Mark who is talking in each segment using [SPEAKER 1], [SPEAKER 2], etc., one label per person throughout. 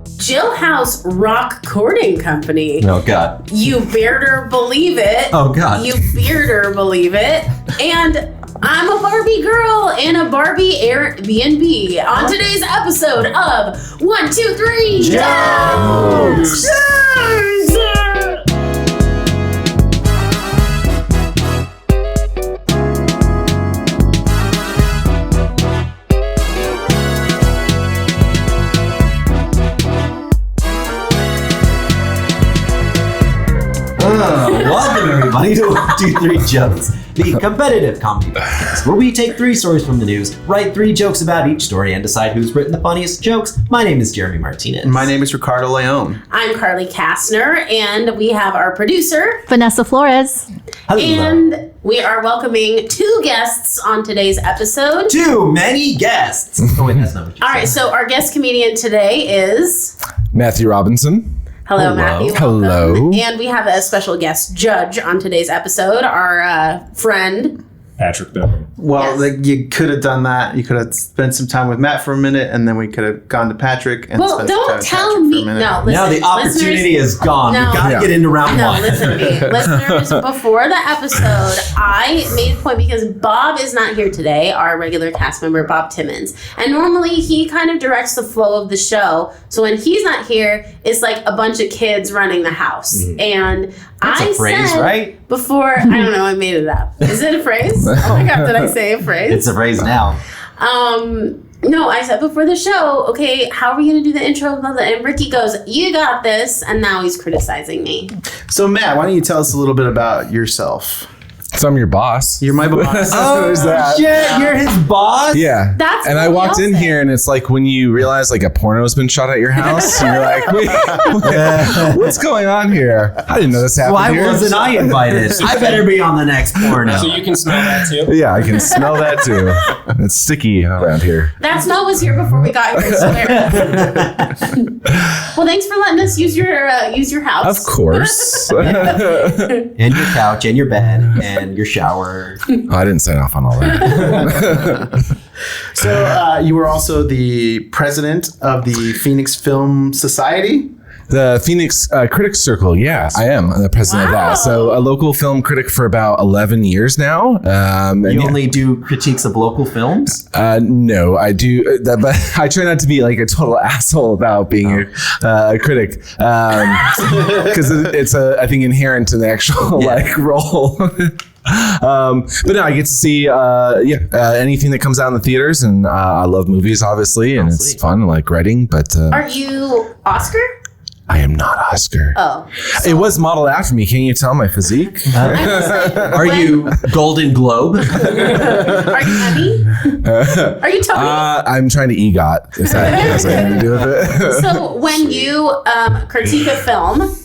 [SPEAKER 1] Jailhouse Rock Recording Company.
[SPEAKER 2] Oh, God.
[SPEAKER 1] You bearder believe it.
[SPEAKER 2] Oh, God.
[SPEAKER 1] You bearder believe it. And I'm a Barbie girl in a Barbie Airbnb on today's episode of 1, 2, 3 Jokes!
[SPEAKER 2] Welcome everybody to 1, 2, 3 Jokes, the competitive comedy podcast, where we take 3 stories from the news, write 3 jokes about each story, and decide who's written the funniest jokes. My name is Jeremy Martinez.
[SPEAKER 3] My name is Ricardo Leone.
[SPEAKER 1] I'm Carly Kastner, and we have our producer,
[SPEAKER 4] Vanessa Flores.
[SPEAKER 2] Hello.
[SPEAKER 1] And we are welcoming 2 guests on today's episode.
[SPEAKER 2] Too many guests. Oh, wait, that's not what you
[SPEAKER 1] All right, so our guest comedian today is...
[SPEAKER 5] Matthew Robinson.
[SPEAKER 1] Hello, Matthew.
[SPEAKER 5] Hello.
[SPEAKER 1] Welcome. And we have a special guest judge on today's episode, our friend...
[SPEAKER 6] Patrick Bevan.
[SPEAKER 3] Well, you could have done that. You could have spent some time with Matt for a minute, and then we could have gone to Patrick and
[SPEAKER 1] Well,
[SPEAKER 3] spent some time
[SPEAKER 1] don't
[SPEAKER 3] with
[SPEAKER 1] tell
[SPEAKER 3] Patrick for
[SPEAKER 1] me.
[SPEAKER 3] a minute.
[SPEAKER 1] No, listen.
[SPEAKER 2] Now the opportunity is gone.
[SPEAKER 1] No.
[SPEAKER 2] We've got to get into round
[SPEAKER 1] No,
[SPEAKER 2] 1.
[SPEAKER 1] listen to me. Listeners, before the episode, I made a point because Bob is not here today, our regular cast member, Bob Timmons. And normally he kind of directs the flow of the show. So when he's not here, it's like a bunch of kids running the house. And
[SPEAKER 2] That's
[SPEAKER 1] I
[SPEAKER 2] a phrase,
[SPEAKER 1] said
[SPEAKER 2] right?
[SPEAKER 1] Before, I don't know, I made it up. Is it a phrase? Oh my God, did I say a phrase?
[SPEAKER 2] It's a phrase now.
[SPEAKER 1] No, I said before the show, okay, how are we going to do the intro? And Ricky goes, you got this. And now he's criticizing me.
[SPEAKER 3] So, Matt, why don't you tell us a little bit about yourself?
[SPEAKER 5] So I'm your boss.
[SPEAKER 3] You're my boss.
[SPEAKER 5] There's that.
[SPEAKER 2] Shit, you're his boss?
[SPEAKER 5] Yeah.
[SPEAKER 1] That's
[SPEAKER 5] and
[SPEAKER 1] what
[SPEAKER 5] I
[SPEAKER 1] we
[SPEAKER 5] walked
[SPEAKER 1] all
[SPEAKER 5] in
[SPEAKER 1] say.
[SPEAKER 5] here and it's like when you realize like a porno's been shot at your house. And you're like, wait, what's going on here? I didn't know this happened
[SPEAKER 2] Why
[SPEAKER 5] here.
[SPEAKER 2] wasn't I invited? I better be on the next porno.
[SPEAKER 6] So you can smell that too?
[SPEAKER 5] Yeah, I can smell that too. It's sticky around here.
[SPEAKER 1] That smell was here before we got here, I swear. Well, thanks for letting us use your house.
[SPEAKER 5] Of course.
[SPEAKER 2] And your couch, and your bed, and your shower.
[SPEAKER 5] I didn't sign off on all that.
[SPEAKER 3] So, you were also the president of the Phoenix Film Society.
[SPEAKER 5] The Phoenix Critics Circle, yeah, I am the president of
[SPEAKER 1] Wow.
[SPEAKER 5] that. So a local film critic for about 11 years now.
[SPEAKER 2] You only do critiques of local films?
[SPEAKER 5] No, I do, but I try not to be like a total asshole about being a critic, because it's I think inherent in the actual like role. But no, I get to see anything that comes out in the theaters, and I love movies, obviously, and it's
[SPEAKER 2] sweet.
[SPEAKER 5] fun, I like writing. But
[SPEAKER 1] Are you Oscar?
[SPEAKER 5] I am not Oscar.
[SPEAKER 1] Oh.
[SPEAKER 5] It was modeled after me. Can you tell my physique?
[SPEAKER 2] Are you Golden Globe?
[SPEAKER 1] Are you Emmy? Are you Tony?
[SPEAKER 5] I'm trying to EGOT. If that has anything to do with it.
[SPEAKER 1] So when you critique a film,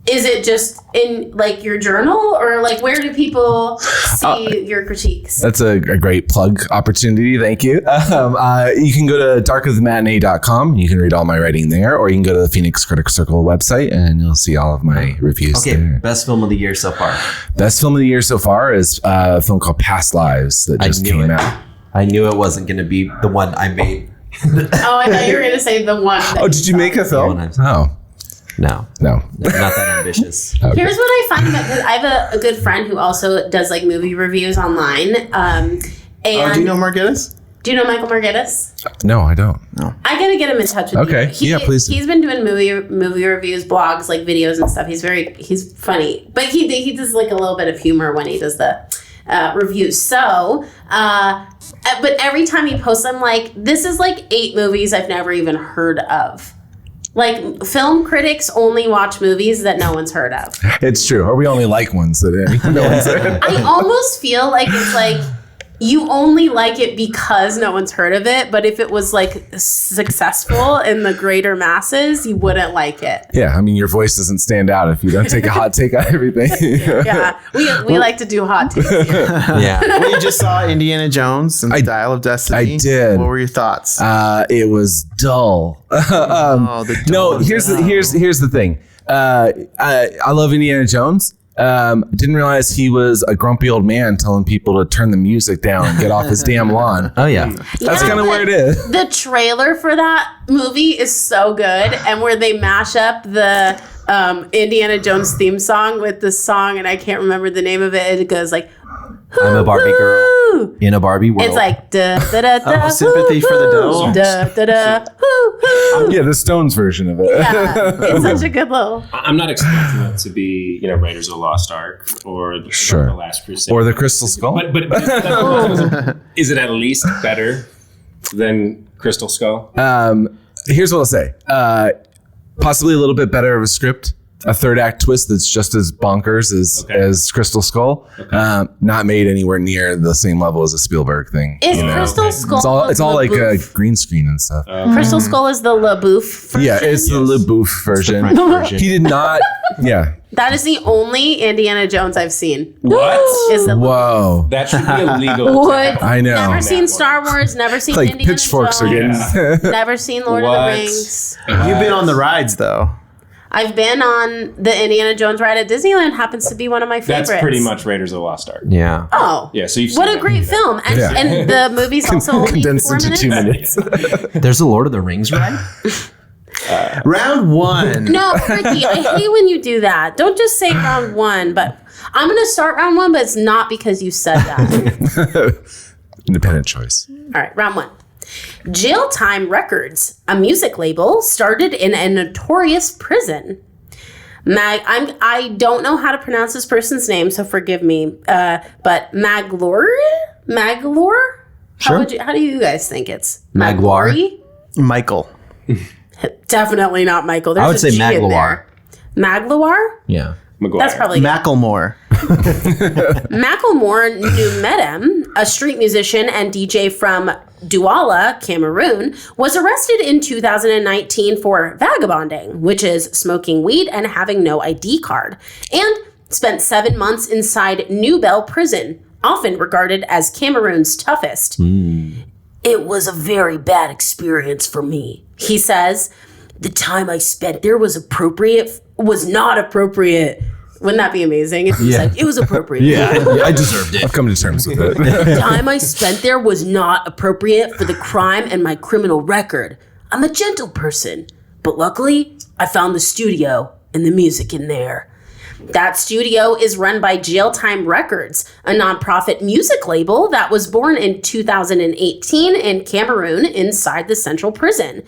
[SPEAKER 1] is it just in like your journal, or like where do people see your critiques?
[SPEAKER 5] That's a great plug opportunity. Thank you. You can go to darkofthematinee.com. You can read all my writing there, or you can go to the Phoenix Critics Circle website and you'll see all of my reviews
[SPEAKER 2] Okay,
[SPEAKER 5] there.
[SPEAKER 2] best film of the year so far.
[SPEAKER 5] Best film of the year so far is a film called Past Lives that just came out.
[SPEAKER 2] I knew it wasn't going to be the one I made.
[SPEAKER 1] Oh, I thought you were going to say the one.
[SPEAKER 5] Oh, did you make a film?
[SPEAKER 2] one
[SPEAKER 5] No.
[SPEAKER 2] not that ambitious.
[SPEAKER 1] Here's what I find about, because I have a good friend who also does like movie reviews online. And
[SPEAKER 3] Do you know Margettis?
[SPEAKER 1] Do you know Michael Margettis?
[SPEAKER 5] No, I don't.
[SPEAKER 1] I gotta get him in touch with
[SPEAKER 5] Okay.
[SPEAKER 1] you.
[SPEAKER 5] Yeah, please.
[SPEAKER 1] He's been doing movie reviews, blogs, like videos and stuff. He's funny, but he does like a little bit of humor when he does the reviews. So, but every time he posts, I'm like, this is like 8 movies I've never even heard of. Like, film critics only watch movies that no one's heard of.
[SPEAKER 5] It's true. Or we only like ones that no one's heard.
[SPEAKER 1] I almost feel like it's like you only like it because no one's heard of it, but if it was like successful in the greater masses, you wouldn't like it.
[SPEAKER 5] Yeah, I mean, your voice doesn't stand out if you don't take a hot take on everything.
[SPEAKER 1] Yeah, we like to do hot takes here.
[SPEAKER 2] Yeah.
[SPEAKER 3] Well, you just saw Indiana Jones and the Dial of Destiny.
[SPEAKER 5] I did.
[SPEAKER 3] What were your thoughts?
[SPEAKER 5] It was dull.
[SPEAKER 3] The
[SPEAKER 5] No,
[SPEAKER 3] dull.
[SPEAKER 5] here's the thing. I love Indiana Jones. Didn't realize he was a grumpy old man telling people to turn the music down and get off his damn lawn.
[SPEAKER 2] Oh yeah.
[SPEAKER 5] That's kind of where it is.
[SPEAKER 1] The trailer for that movie is so good, and where they mash up the Indiana Jones theme song with the song, and I can't remember the name of it. It goes like,
[SPEAKER 2] I'm a Barbie girl in a Barbie world.
[SPEAKER 1] it's like da da da da.
[SPEAKER 3] Sympathy for the Devil.
[SPEAKER 1] Da da da. Hoo, hoo.
[SPEAKER 5] Yeah, the Stones version of it.
[SPEAKER 1] Yeah, it's such a good little.
[SPEAKER 6] I'm not expecting it to be, Raiders of the Lost Ark or
[SPEAKER 5] Sure.
[SPEAKER 6] The Last Crusade.
[SPEAKER 5] Or the Crystal Skull.
[SPEAKER 6] But is it at least better than Crystal Skull?
[SPEAKER 5] Here's what I'll say. Possibly a little bit better of a script. A third act twist that's just as bonkers as Crystal Skull. Not made anywhere near the same level as a Spielberg thing.
[SPEAKER 1] Is Crystal Skull?
[SPEAKER 5] It's all like a green screen and stuff.
[SPEAKER 1] Crystal Skull is the LaBouffe version.
[SPEAKER 5] Yeah, it's the LaBouffe version. He did not. Yeah.
[SPEAKER 1] That is the only Indiana Jones I've seen.
[SPEAKER 6] What?
[SPEAKER 1] Is the
[SPEAKER 5] Whoa.
[SPEAKER 6] That should be illegal.
[SPEAKER 1] Would
[SPEAKER 5] I know.
[SPEAKER 1] never seen Star Wars, never seen
[SPEAKER 5] Like
[SPEAKER 1] Indiana
[SPEAKER 5] pitchforks
[SPEAKER 1] Jones,
[SPEAKER 5] are getting.
[SPEAKER 1] never seen Lord of
[SPEAKER 6] What?
[SPEAKER 1] the Rings.
[SPEAKER 3] You've been on the rides though.
[SPEAKER 1] I've been on the Indiana Jones ride at Disneyland. Happens to be one of my favorites.
[SPEAKER 6] That's pretty much Raiders of the Lost Ark.
[SPEAKER 2] Yeah.
[SPEAKER 1] Oh,
[SPEAKER 6] Yeah, so you've
[SPEAKER 1] what
[SPEAKER 6] seen
[SPEAKER 1] a great
[SPEAKER 6] that.
[SPEAKER 1] film! And,
[SPEAKER 5] Yeah.
[SPEAKER 1] and the movie's also only
[SPEAKER 5] Condensed
[SPEAKER 1] 4
[SPEAKER 5] into
[SPEAKER 1] minutes.
[SPEAKER 5] 2 minutes.
[SPEAKER 2] There's a Lord of the Rings ride.
[SPEAKER 3] Round one.
[SPEAKER 1] No, Ricky, I hate when you do that. Don't just say round one. But I'm going to start round one, but it's not because you said that.
[SPEAKER 5] Independent choice.
[SPEAKER 1] All right, round one. Jail Time Records, a music label started in a notorious prison. I don't know how to pronounce this person's name, so forgive me. But Maglore?
[SPEAKER 2] Sure.
[SPEAKER 1] How do you guys think it's?
[SPEAKER 2] Magloire.
[SPEAKER 3] Michael.
[SPEAKER 1] Definitely not Michael. There's
[SPEAKER 2] I would
[SPEAKER 1] a
[SPEAKER 2] say
[SPEAKER 1] G in
[SPEAKER 2] Magloire.
[SPEAKER 1] there. Magloire?
[SPEAKER 2] Yeah.
[SPEAKER 6] McGuire.
[SPEAKER 1] That's probably
[SPEAKER 3] Macklemore.
[SPEAKER 1] Macklemore Numedem, a street musician and DJ from Douala, Cameroon, was arrested in 2019 for vagabonding, which is smoking weed and having no ID card, and spent 7 months inside New Bell prison, often regarded as Cameroon's toughest. It was a very bad experience for me, he says. The time I spent there was not appropriate. Wouldn't that be amazing if he was like, it was appropriate?
[SPEAKER 2] I deserved it.
[SPEAKER 5] I've come to terms with it.
[SPEAKER 1] The time I spent there was not appropriate for the crime and my criminal record. I'm a gentle person, but luckily I found the studio and the music in there. That studio is run by Jail Time Records, a nonprofit music label that was born in 2018 in Cameroon inside the central prison.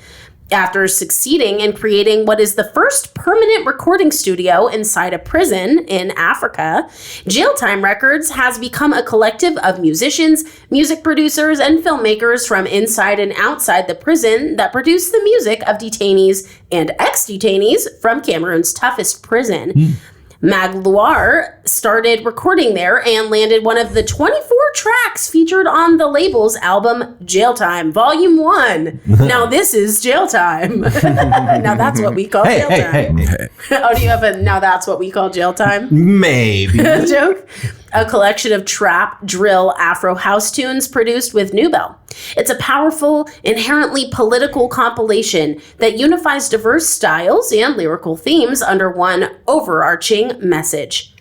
[SPEAKER 1] After succeeding in creating what is the first permanent recording studio inside a prison in Africa, Jail Time Records has become a collective of musicians, music producers, and filmmakers from inside and outside the prison that produce the music of detainees and ex-detainees from Cameroon's toughest prison. Magloire started recording there and landed one of the 24 tracks featured on the label's album Jail Time Volume 1. Now this is Jail Time. Now that's what we call jail time.
[SPEAKER 2] Hey.
[SPEAKER 1] Oh, do you have a now that's what we call jail time
[SPEAKER 2] Maybe.
[SPEAKER 1] joke? A collection of trap, drill, Afro house tunes produced with New Bell. It's a powerful, inherently political compilation that unifies diverse styles and lyrical themes under one overarching message.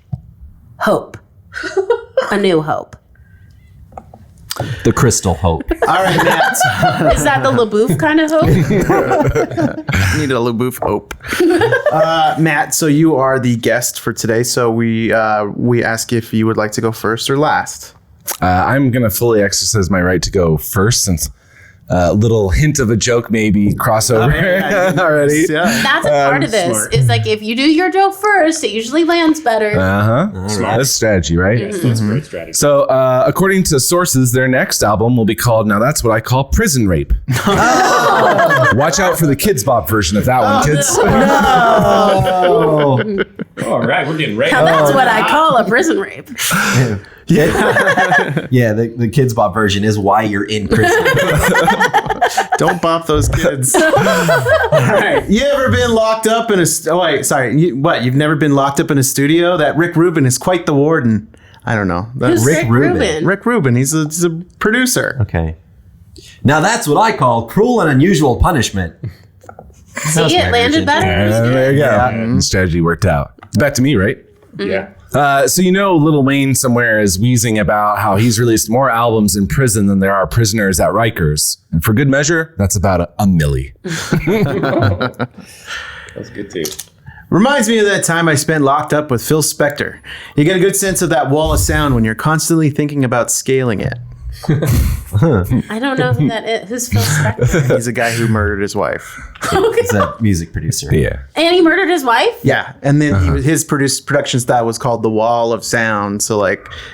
[SPEAKER 1] Hope. A new hope.
[SPEAKER 2] The Crystal Hope.
[SPEAKER 3] All right, Matt.
[SPEAKER 1] Is that the LaBouffe kind of hope?
[SPEAKER 3] Need a LaBouffe hope. Matt, so you are the guest for today. So we ask if you would like to go first or last.
[SPEAKER 5] I'm going to fully exercise my right to go first since a little hint of a joke maybe crossover already.
[SPEAKER 3] Yeah.
[SPEAKER 1] That's a part of this.
[SPEAKER 6] smart.
[SPEAKER 1] Is like if you do your joke first, it usually lands better.
[SPEAKER 5] That's strategy, right?
[SPEAKER 6] That's a great strategy.
[SPEAKER 5] So, according to sources, their next album will be called, now that's what I call prison rape. Watch out for the Kids Bop version of that one, kids.
[SPEAKER 6] All right, we're getting ready.
[SPEAKER 1] Now that's what I call a prison rape.
[SPEAKER 2] Yeah, the Kids Bop version is why you're in prison.
[SPEAKER 3] Don't bop those kids. All right. You ever been locked up in a... Oh, wait, sorry. You've never been locked up in a studio? That Rick Rubin is quite the warden. I don't know. That's
[SPEAKER 1] Who's Rick Rubin?
[SPEAKER 3] Rick Rubin. He's a producer.
[SPEAKER 2] Okay. Now that's what I call cruel and unusual punishment.
[SPEAKER 1] See, it landed better.
[SPEAKER 5] There you go. Strategy worked out. Back to me, right?
[SPEAKER 6] Yeah.
[SPEAKER 5] So Lil Wayne somewhere is wheezing about how he's released more albums in prison than there are prisoners at Rikers. And for good measure, that's about a milli.
[SPEAKER 6] That's good too.
[SPEAKER 3] Reminds me of that time I spent locked up with Phil Spector. You get a good sense of that wall of sound when you're constantly thinking about scaling it.
[SPEAKER 1] I don't know who that is. Who's Phil Spector?
[SPEAKER 3] He's a guy who murdered his wife.
[SPEAKER 2] He's a music producer.
[SPEAKER 5] Yeah.
[SPEAKER 1] And he murdered his wife?
[SPEAKER 3] Yeah, and then his production style was called the Wall of Sound. So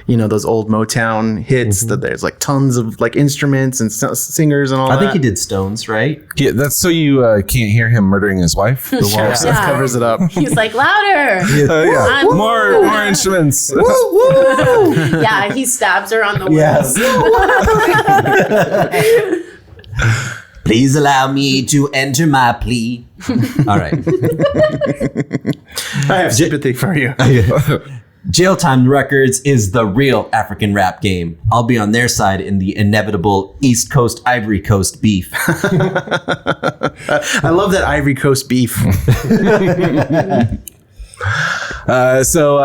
[SPEAKER 3] those old Motown hits that there's tons of instruments and singers and all that.
[SPEAKER 2] I think he did Stones, right?
[SPEAKER 5] Yeah, that's so you can't hear him murdering his wife. The wall of
[SPEAKER 3] That covers it up.
[SPEAKER 1] He's like, louder.
[SPEAKER 5] yeah. More instruments.
[SPEAKER 1] Yeah, he stabs her on the
[SPEAKER 2] Yes. Please allow me to enter my plea. All right.
[SPEAKER 3] I have sympathy for you.
[SPEAKER 2] Jail Time Records is the real African rap game. I'll be on their side in the inevitable East Coast, Ivory Coast beef.
[SPEAKER 3] I love that Ivory Coast beef.
[SPEAKER 5] So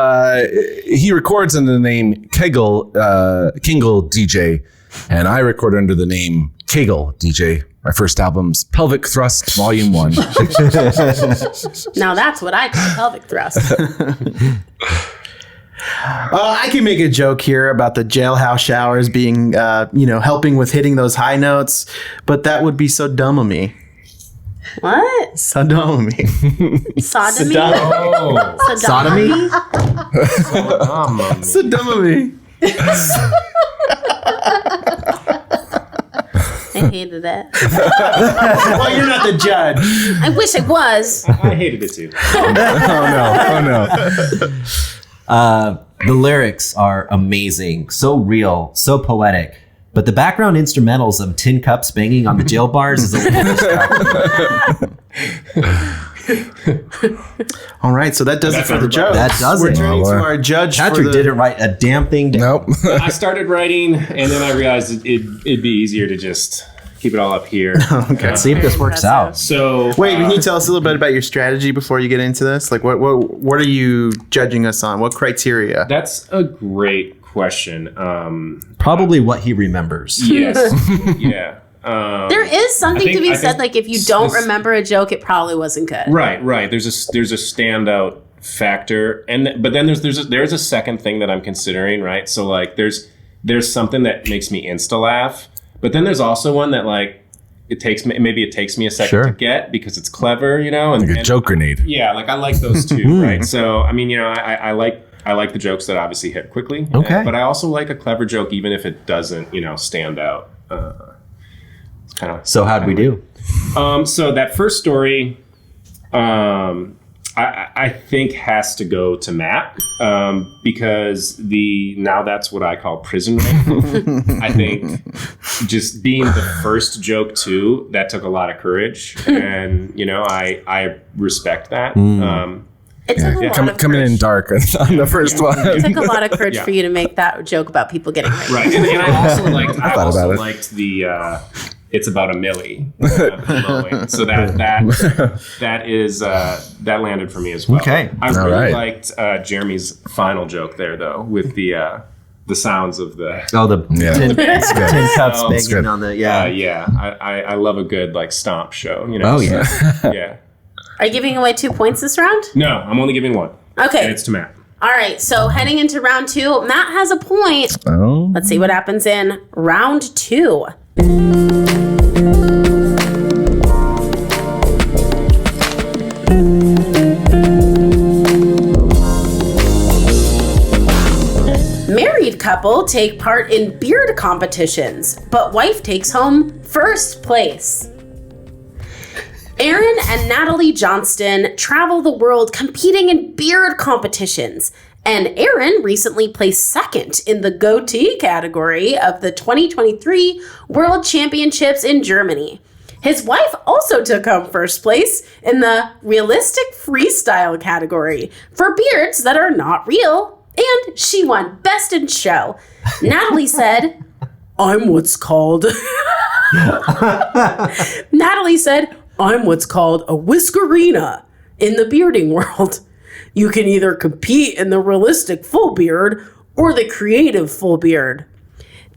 [SPEAKER 5] he records under the name Kingle DJ, and I record under the name Kegel DJ. My first album's Pelvic Thrust Volume 1.
[SPEAKER 1] Now that's what I call pelvic thrust.
[SPEAKER 3] I can make a joke here about the jailhouse showers being, helping with hitting those high notes, but that would be so dumb of me.
[SPEAKER 1] What?
[SPEAKER 3] Sodomy.
[SPEAKER 1] Sodomy?
[SPEAKER 6] Oh,
[SPEAKER 2] Sodomy?
[SPEAKER 3] Sodomy.
[SPEAKER 1] I hated it.
[SPEAKER 3] Well, you're not the judge.
[SPEAKER 1] I wish I was.
[SPEAKER 6] I hated it too.
[SPEAKER 5] Oh no.
[SPEAKER 2] The lyrics are amazing, so real, so poetic. But the background instrumentals of tin cups banging on the jail bars is a little distracting.
[SPEAKER 3] All right, so that does it for the joke.
[SPEAKER 2] That does
[SPEAKER 3] We're
[SPEAKER 2] it.
[SPEAKER 3] turning to our judge.
[SPEAKER 2] Patrick didn't write a damn thing down.
[SPEAKER 5] Nope.
[SPEAKER 6] I started writing, and then I realized it'd be easier to just keep it all up here.
[SPEAKER 3] Okay.
[SPEAKER 2] Let's see if this works out.
[SPEAKER 6] So
[SPEAKER 3] Wait, can you tell us a little bit about your strategy before you get into this? What are you judging us on? What criteria?
[SPEAKER 6] that's a great question.
[SPEAKER 2] Probably what he remembers.
[SPEAKER 6] Yes. Yeah.
[SPEAKER 1] There is something to be
[SPEAKER 6] I
[SPEAKER 1] said,
[SPEAKER 6] think
[SPEAKER 1] if you don't remember a joke, it probably wasn't good.
[SPEAKER 6] Right. There's a standout factor, but then there's a second thing that I'm considering, right? So there's something that makes me insta laugh, but then there's also one that it takes me a second to get because it's clever, and
[SPEAKER 5] Like a joke grenade.
[SPEAKER 6] Yeah, I like those two, right? So I mean, I like the jokes that obviously hit quickly.
[SPEAKER 2] Okay.
[SPEAKER 6] But I also like a clever joke even if it doesn't, stand out. It's kind of
[SPEAKER 2] So how'd we do?
[SPEAKER 6] So that first story, I think has to go to Matt because now that's what I call prison rape. I think just being the first joke too, that took a lot of courage, and I respect that.
[SPEAKER 1] It took a lot of
[SPEAKER 5] Coming in
[SPEAKER 1] courage.
[SPEAKER 5] dark on the first one.
[SPEAKER 1] It took a lot of courage for you to make that joke about people getting raped.
[SPEAKER 6] Right, and I also liked. I
[SPEAKER 5] thought
[SPEAKER 6] also
[SPEAKER 5] about it.
[SPEAKER 6] liked the. It's about a milli. So that landed for me as well.
[SPEAKER 2] Okay.
[SPEAKER 6] I really
[SPEAKER 5] right.
[SPEAKER 6] liked Jeremy's final joke there though, with the sounds of the.
[SPEAKER 2] Oh, the
[SPEAKER 5] Yeah.
[SPEAKER 2] tin cups
[SPEAKER 6] That's
[SPEAKER 2] banging
[SPEAKER 5] good.
[SPEAKER 2] on the
[SPEAKER 6] I love a good stomp show.
[SPEAKER 2] Oh, yeah.
[SPEAKER 6] So, yeah.
[SPEAKER 1] Are you giving away 2 points this round?
[SPEAKER 6] No, I'm only giving one.
[SPEAKER 1] Okay.
[SPEAKER 6] And it's to Matt.
[SPEAKER 1] All right. So heading into round 2, Matt has a point.
[SPEAKER 5] Oh.
[SPEAKER 1] Let's see what happens in round 2. Married couple take part in beard competitions, but wife takes home first place. Aaron and Natalie Johnston travel the world competing in beard competitions, and Aaron recently placed second in the goatee category of the 2023 World Championships in Germany. His wife also took home first place in the realistic freestyle category for beards that are not real, and she won Best in Show. Natalie said, I'm what's called Natalie said, I'm what's called a whiskerina in the bearding world. You can either compete in the realistic full beard or the creative full beard.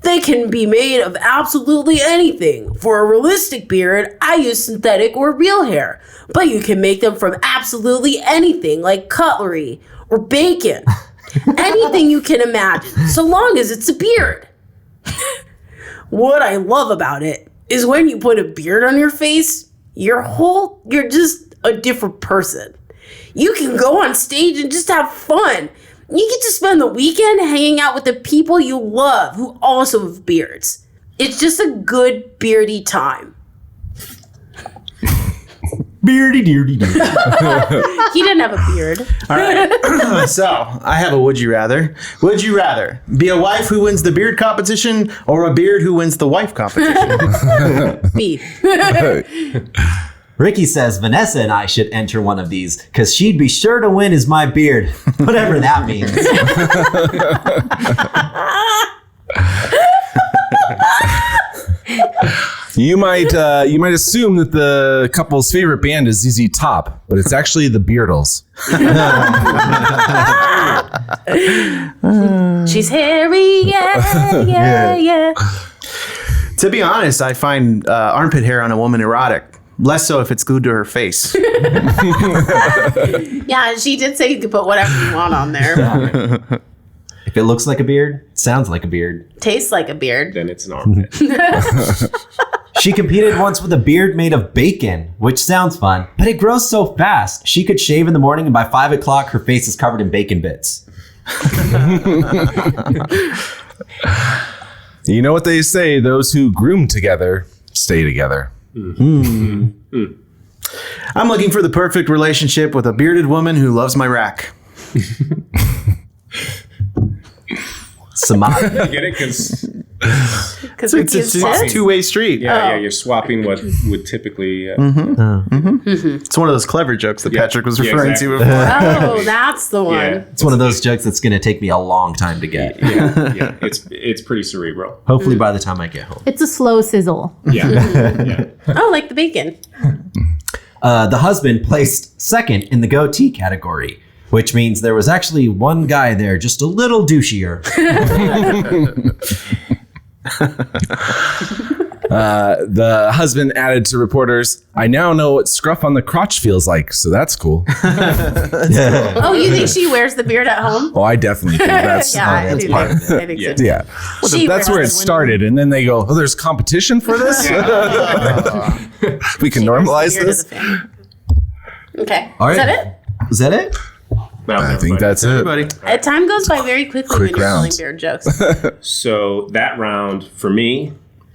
[SPEAKER 1] They can be made of absolutely anything. For a realistic beard, I use synthetic or real hair, but you can make them from absolutely anything like cutlery or bacon. Anything you can imagine, so long as it's a beard. What I love about it is when you put a beard on your face, you're just a different person. You can go on stage and just have fun. You get to spend the weekend hanging out with the people you love who also have beards. It's just a good beardy time.
[SPEAKER 2] Beardy deardy deardy.
[SPEAKER 1] He didn't have a beard.
[SPEAKER 3] All right. So I have a would you rather. Would you rather be a wife who wins the beard competition or a beard who wins the wife competition?
[SPEAKER 1] Beef.
[SPEAKER 2] Ricky says Vanessa and I should enter one of these because she'd be sure to win as my beard, whatever that means.
[SPEAKER 5] You might assume that the couple's favorite band is ZZ Top, but it's actually the Beatles.
[SPEAKER 1] She's hairy, yeah.
[SPEAKER 3] To be honest, I find armpit hair on a woman erotic. Less so if it's glued to her face.
[SPEAKER 1] Yeah, she did say you could put whatever you want on there.
[SPEAKER 2] If it looks like a beard, sounds like a beard.
[SPEAKER 1] Tastes like a beard.
[SPEAKER 6] Then it's an armpit.
[SPEAKER 2] She competed once with a beard made of bacon, which sounds fun, but it grows so fast. She could shave in the morning and by 5 o'clock, her face is covered in bacon bits.
[SPEAKER 5] You know what they say, those who groom together stay together.
[SPEAKER 3] I'm looking for the perfect relationship with a bearded woman who loves my rack.
[SPEAKER 2] Samadhi.
[SPEAKER 6] You get it? Because
[SPEAKER 3] It's a two-way street.
[SPEAKER 6] yeah, you're swapping what would typically.
[SPEAKER 3] It's one of those clever jokes that Patrick was referring to before.
[SPEAKER 1] Oh, that's the one.
[SPEAKER 6] Yeah,
[SPEAKER 2] It's one of those jokes that's going to take me a long time to get.
[SPEAKER 6] yeah. It's pretty cerebral.
[SPEAKER 2] Hopefully by the time I get home.
[SPEAKER 4] It's a slow sizzle.
[SPEAKER 6] Yeah.
[SPEAKER 1] Oh, like the bacon.
[SPEAKER 2] The husband placed second in the goatee category, which means there was actually one guy there just a little douchier.
[SPEAKER 5] The husband added to reporters, I now know what scruff on the crotch feels like, so that's cool.
[SPEAKER 1] Oh, you think she wears the beard at home?
[SPEAKER 5] Oh, I definitely think that's
[SPEAKER 1] Yeah, I
[SPEAKER 2] that's
[SPEAKER 1] do
[SPEAKER 2] part
[SPEAKER 1] think,
[SPEAKER 2] of
[SPEAKER 1] I think
[SPEAKER 6] Yeah.
[SPEAKER 1] so too.
[SPEAKER 5] yeah.
[SPEAKER 1] She
[SPEAKER 5] That's where it
[SPEAKER 1] wears
[SPEAKER 5] started, and then they go, "Oh, there's competition for this. We can
[SPEAKER 1] She wears the
[SPEAKER 5] normalize
[SPEAKER 1] beard
[SPEAKER 5] this."
[SPEAKER 1] of the family. Okay.
[SPEAKER 2] All right.
[SPEAKER 1] Is that it?
[SPEAKER 2] Is that it?
[SPEAKER 5] I think that's it.
[SPEAKER 3] Everybody.
[SPEAKER 1] Time goes by very quickly
[SPEAKER 5] Quick
[SPEAKER 1] when you're telling
[SPEAKER 5] rounds.
[SPEAKER 1] beard jokes.
[SPEAKER 6] So that round for me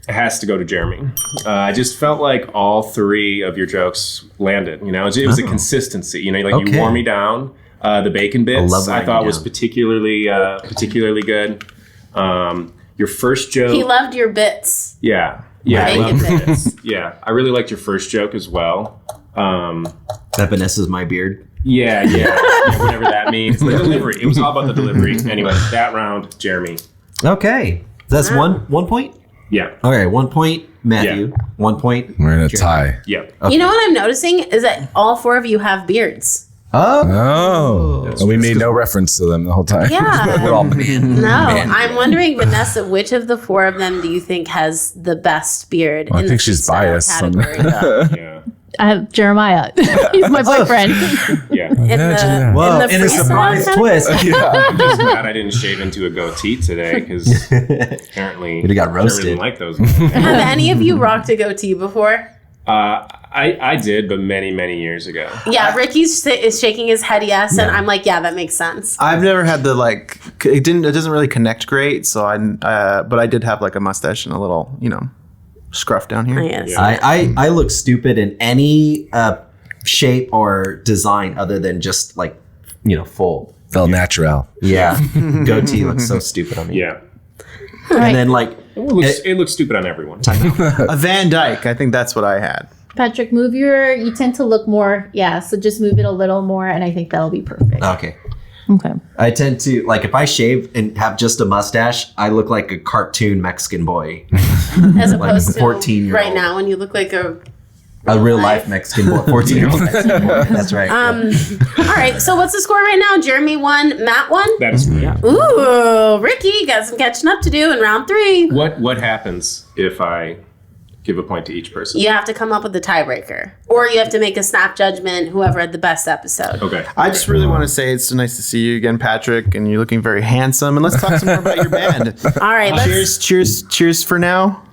[SPEAKER 6] has to go to Jeremy. I just felt like all three of your jokes landed. You know, it was a consistency. You know, like
[SPEAKER 2] Okay.
[SPEAKER 6] you wore me down. The bacon bits
[SPEAKER 2] love
[SPEAKER 6] I
[SPEAKER 2] wearing
[SPEAKER 6] thought
[SPEAKER 2] you
[SPEAKER 6] was
[SPEAKER 2] down.
[SPEAKER 6] particularly good. Your first joke,
[SPEAKER 1] He loved your bits.
[SPEAKER 6] yeah, I
[SPEAKER 1] Bacon
[SPEAKER 6] loved
[SPEAKER 1] bits.
[SPEAKER 6] bits. Yeah, I really liked your first joke as well.
[SPEAKER 2] That Vanessa's my beard.
[SPEAKER 6] Yeah, whatever that means. The delivery. It was all about the delivery. Anyway, that round, Jeremy.
[SPEAKER 2] Okay. That's one point?
[SPEAKER 6] Yeah,
[SPEAKER 2] Okay, 1 point, Matthew.
[SPEAKER 6] Yeah.
[SPEAKER 2] 1 point.
[SPEAKER 5] We're in a
[SPEAKER 2] Jeremy.
[SPEAKER 5] tie.
[SPEAKER 6] yeah.
[SPEAKER 1] You know what I'm noticing is that all four of you have beards.
[SPEAKER 2] Oh.
[SPEAKER 5] Oh, and we made no reference to them the whole time.
[SPEAKER 1] Yeah.
[SPEAKER 2] We're all man.
[SPEAKER 1] No, I'm wondering, Vanessa, which of the four of them do you think has the best beard?
[SPEAKER 5] Well, I
[SPEAKER 1] in
[SPEAKER 5] think
[SPEAKER 1] the
[SPEAKER 5] she's
[SPEAKER 1] freestyle
[SPEAKER 5] biased on
[SPEAKER 1] category?
[SPEAKER 6] Yeah.
[SPEAKER 4] I have Jeremiah. He's my boyfriend.
[SPEAKER 6] Yeah.
[SPEAKER 1] In
[SPEAKER 2] Well,
[SPEAKER 1] the
[SPEAKER 2] in a
[SPEAKER 1] freestyle
[SPEAKER 2] surprise
[SPEAKER 1] category?
[SPEAKER 2] twist.
[SPEAKER 6] I'm just glad I didn't shave into a goatee today because apparently
[SPEAKER 2] You'd have got
[SPEAKER 6] I
[SPEAKER 2] roasted.
[SPEAKER 6] didn't like those.
[SPEAKER 1] Have any of you rocked a goatee before?
[SPEAKER 6] I did, but many years ago.
[SPEAKER 1] Yeah, Ricky's is shaking his head yes, and I'm like, yeah, that makes sense.
[SPEAKER 3] I've never had the it doesn't really connect great, so but I did have like a mustache and a little, scruff down here.
[SPEAKER 1] Yes.
[SPEAKER 6] Yeah.
[SPEAKER 2] I look stupid in any shape or design other than just like, full.
[SPEAKER 5] Felt natural.
[SPEAKER 2] Yeah. Goatee looks so stupid on me.
[SPEAKER 6] Yeah.
[SPEAKER 2] And then like,
[SPEAKER 6] It looks stupid on everyone.
[SPEAKER 3] A Van Dyke, I think that's what I had.
[SPEAKER 4] Patrick, you tend to look more, so just move it a little more, and I think that'll be perfect.
[SPEAKER 2] okay.
[SPEAKER 4] Okay.
[SPEAKER 2] I tend to, like, if I shave and have just a mustache, I look like a cartoon Mexican boy.
[SPEAKER 1] As opposed to
[SPEAKER 2] 14-year-old.
[SPEAKER 1] right now when you look like a
[SPEAKER 2] A real life Mexican boy, 14-year-old Mexican boy. That's right.
[SPEAKER 1] All right. So what's the score right now? Jeremy 1, Matt 1.
[SPEAKER 6] That is
[SPEAKER 2] Yeah.
[SPEAKER 1] Ooh, Ricky got some catching up to do in round 3.
[SPEAKER 6] What happens if I give a point to each person?
[SPEAKER 1] You have to come up with the tiebreaker, or you have to make a snap judgment. Whoever had the best episode.
[SPEAKER 6] Okay.
[SPEAKER 3] I just really want to say it's nice to see you again, Patrick, and you're looking very handsome. And let's talk some more about your band.
[SPEAKER 1] All right. Let's,
[SPEAKER 3] Cheers for now.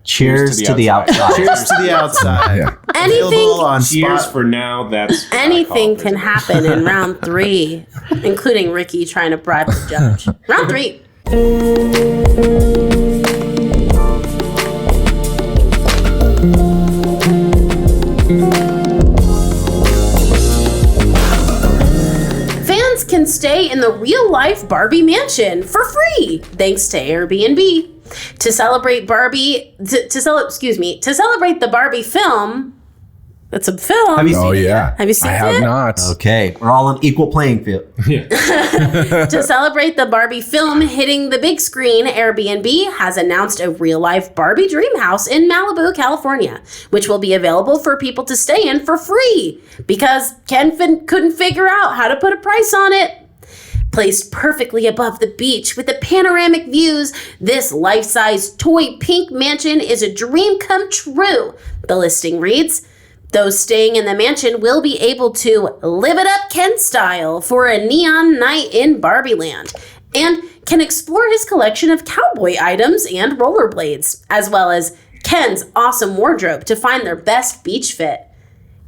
[SPEAKER 2] Cheers to the outside.
[SPEAKER 3] Cheers to the outside.
[SPEAKER 5] Yeah.
[SPEAKER 1] anything.
[SPEAKER 3] Available on
[SPEAKER 6] Cheers
[SPEAKER 3] Spot.
[SPEAKER 6] for now. That's what I
[SPEAKER 1] Anything
[SPEAKER 6] call
[SPEAKER 1] can
[SPEAKER 6] it.
[SPEAKER 1] happen in round 3, including Ricky trying to bribe the judge. Round 3. Fans can stay in the real-life Barbie mansion for free thanks to Airbnb. To celebrate Barbie, to celebrate the Barbie film. It's a film.
[SPEAKER 2] Have you seen
[SPEAKER 5] Oh
[SPEAKER 2] it?
[SPEAKER 5] yeah.
[SPEAKER 1] Have you seen
[SPEAKER 5] I have
[SPEAKER 1] it?
[SPEAKER 5] not.
[SPEAKER 2] Okay, we're all on equal playing field.
[SPEAKER 1] To celebrate the Barbie film hitting the big screen, Airbnb has announced a real-life Barbie dream house in Malibu, California, which will be available for people to stay in for free because Ken couldn't figure out how to put a price on it. Placed perfectly above the beach with the panoramic views, this life-size toy pink mansion is a dream come true. The listing reads, those staying in the mansion will be able to live it up Ken style for a neon night in Barbie Land and can explore his collection of cowboy items and rollerblades, as well as Ken's awesome wardrobe to find their best beach fit.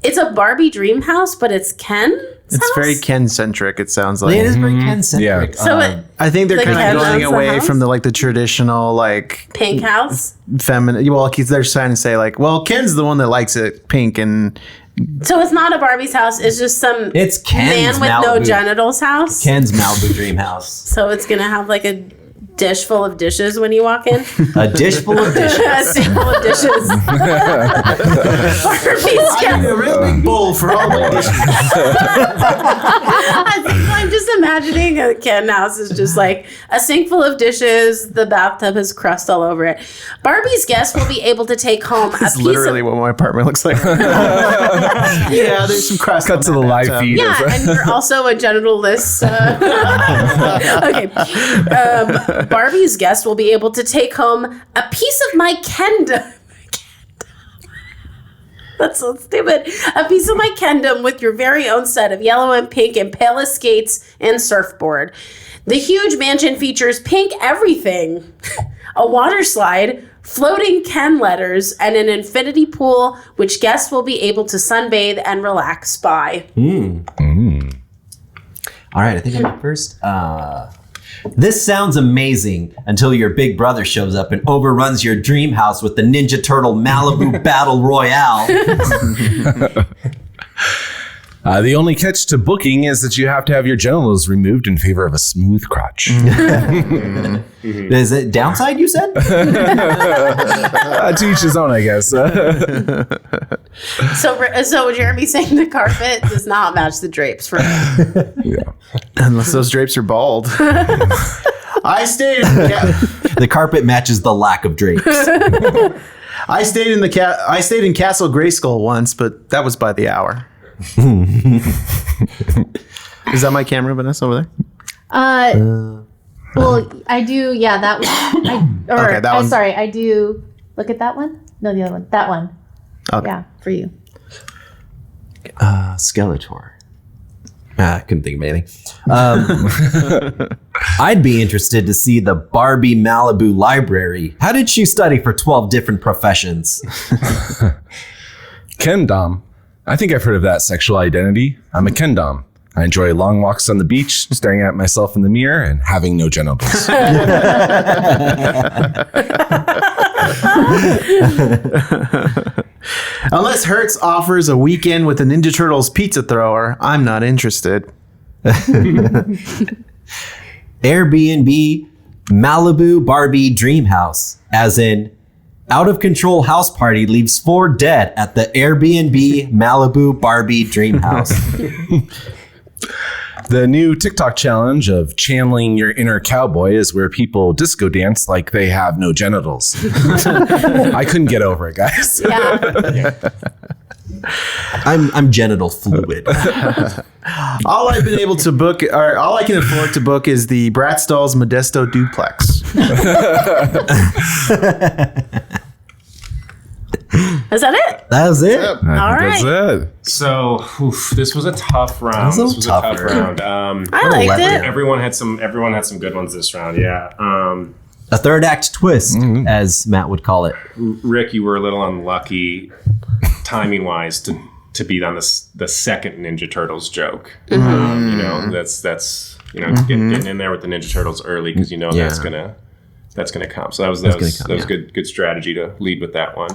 [SPEAKER 1] It's a Barbie dream house, but it's Ken's
[SPEAKER 3] It's
[SPEAKER 1] house?
[SPEAKER 3] very Ken-centric, it sounds like.
[SPEAKER 2] It is very Ken-centric.
[SPEAKER 5] Yeah.
[SPEAKER 1] So it,
[SPEAKER 3] I think they're
[SPEAKER 1] Like
[SPEAKER 3] kind
[SPEAKER 1] Ken
[SPEAKER 3] of going
[SPEAKER 1] owns the
[SPEAKER 3] away
[SPEAKER 1] house?
[SPEAKER 3] from the traditional
[SPEAKER 1] pink house?
[SPEAKER 3] feminine. Well, they're trying to say Ken's the one that likes it pink, and
[SPEAKER 1] So it's not a Barbie's house. It's just some
[SPEAKER 2] It's Ken's
[SPEAKER 1] man with no
[SPEAKER 2] Malibu.
[SPEAKER 1] genitals house.
[SPEAKER 2] Ken's Malibu dream house.
[SPEAKER 1] So it's gonna have like a dish full of dishes when you walk in.
[SPEAKER 2] A dish full of dishes.
[SPEAKER 1] A sink full of dishes. Barbie's got-
[SPEAKER 3] a real big bowl for all my dishes.
[SPEAKER 1] I'm just imagining a Ken house is just like a sink full of dishes. The bathtub has crust all over it. Barbie's guests will be able to take home a
[SPEAKER 3] That's
[SPEAKER 1] piece
[SPEAKER 3] literally
[SPEAKER 1] of.
[SPEAKER 3] what my apartment looks like. Yeah, there's some crust.
[SPEAKER 5] Cut
[SPEAKER 3] on
[SPEAKER 5] to
[SPEAKER 3] that
[SPEAKER 5] the live
[SPEAKER 3] bathtub.
[SPEAKER 5] feed.
[SPEAKER 1] Yeah, and you're also a genital-less. Okay. Barbie's guests will be able to take home a piece of my Kendom. That's so stupid. A piece of my Kendom with your very own set of yellow and pink and pale skates and surfboard. The huge mansion features pink everything, a water slide, floating Ken letters, and an infinity pool, which guests will be able to sunbathe and relax by.
[SPEAKER 2] All right, I think I'm up first. This sounds amazing until your big brother shows up and overruns your dream house with the Ninja Turtle Malibu Battle Royale.
[SPEAKER 5] The only catch to booking is that you have to have your genitals removed in favor of a smooth crotch.
[SPEAKER 2] Is it downside, you said?
[SPEAKER 5] To each his own, I guess.
[SPEAKER 1] So Jeremy's saying the carpet does not match the drapes for him.
[SPEAKER 3] Unless those drapes are bald. I stayed in
[SPEAKER 2] The carpet matches the lack of drapes.
[SPEAKER 3] I stayed in Castle Grayskull once, but that was by the hour. Is that my camera, Vanessa, over there?
[SPEAKER 4] Well, I do. Yeah, that one.
[SPEAKER 3] Okay, that one.
[SPEAKER 4] Sorry, I do. Look at that one. No, the other one. That one.
[SPEAKER 3] Okay.
[SPEAKER 4] Yeah, for you.
[SPEAKER 2] Skeletor. I couldn't think of anything. I'd be interested to see the Barbie Malibu library. How did she study for 12 different professions?
[SPEAKER 5] Kendom. I think I've heard of that sexual identity. I'm a Kendom. I enjoy long walks on the beach, staring at myself in the mirror, and having no genitals.
[SPEAKER 3] Unless Hertz offers a weekend with the Ninja Turtles pizza thrower, I'm not interested.
[SPEAKER 2] Airbnb Malibu Barbie Dream House, as in out of control house party leaves 4 dead at the Airbnb Malibu Barbie Dream House.
[SPEAKER 5] The new TikTok challenge of channeling your inner cowboy is where people disco dance like they have no genitals. I couldn't get over it, guys.
[SPEAKER 1] Yeah.
[SPEAKER 2] I'm genital fluid.
[SPEAKER 3] All I've been able to book, or all I can afford to book, is the Bratstall's Modesto duplex.
[SPEAKER 1] Is that it?
[SPEAKER 2] That was it.
[SPEAKER 5] I think
[SPEAKER 1] right.
[SPEAKER 5] That's it.
[SPEAKER 6] So this was a tough round.
[SPEAKER 2] This was
[SPEAKER 6] This was a
[SPEAKER 2] tough
[SPEAKER 6] tough round.
[SPEAKER 1] I liked it.
[SPEAKER 6] Everyone had some good ones this round. Yeah.
[SPEAKER 2] A third act twist, as Matt would call it.
[SPEAKER 6] Rick, you were a little unlucky, timing wise, to be on the second Ninja Turtles joke. You know, that's getting in there with the Ninja Turtles early because that's gonna come. So that was good strategy to lead with that one,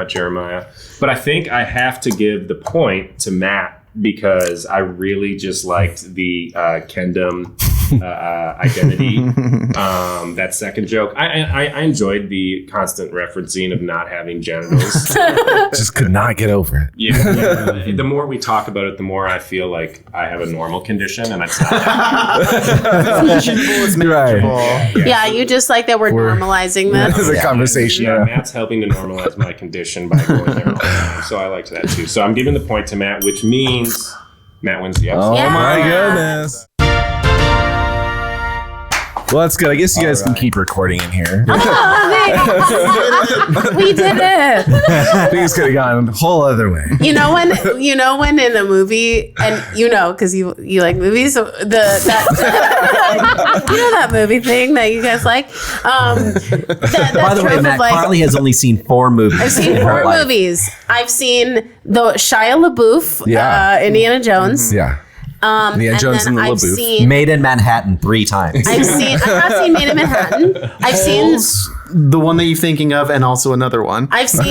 [SPEAKER 6] Jeremiah. But I think I have to give the point to Matt because I really just liked the Kendom identity. That second joke, I enjoyed the constant referencing of not having genitals.
[SPEAKER 5] Just could not get over it.
[SPEAKER 6] Yeah. The more we talk about it, the more I feel like I have a normal condition, and it's not.
[SPEAKER 3] Fashionable is manageable.
[SPEAKER 1] Yeah, you just like that we're normalizing
[SPEAKER 5] This
[SPEAKER 1] this.
[SPEAKER 5] is a conversation.
[SPEAKER 6] Yeah, Matt's helping to normalize my condition by going there all the time. So I liked that too. So I'm giving the point to Matt, which means Matt wins the episode.
[SPEAKER 5] Oh
[SPEAKER 1] Yeah.
[SPEAKER 5] my goodness. Well, that's good. I guess you guys can keep recording in here.
[SPEAKER 1] We did it.
[SPEAKER 5] Things could have gone a whole other way.
[SPEAKER 1] You know when in a movie, and because you like movies, that movie thing that you guys like. That
[SPEAKER 2] By the way,
[SPEAKER 1] trope of,
[SPEAKER 2] Matt,
[SPEAKER 1] like,
[SPEAKER 2] Carly has only seen 4 movies.
[SPEAKER 1] I've seen
[SPEAKER 2] in her
[SPEAKER 1] 4
[SPEAKER 2] life.
[SPEAKER 1] movies. I've seen the Shia LaBeouf, Indiana Jones.
[SPEAKER 5] Yeah. Indiana Jones
[SPEAKER 1] and
[SPEAKER 5] and the
[SPEAKER 1] then I've
[SPEAKER 5] LaBeouf.
[SPEAKER 1] seen.
[SPEAKER 2] Made in Manhattan 3 times.
[SPEAKER 1] I have seen Made in Manhattan. I've seen
[SPEAKER 3] The one that you're thinking of, and also another one.
[SPEAKER 1] Holes,
[SPEAKER 5] parts of
[SPEAKER 1] the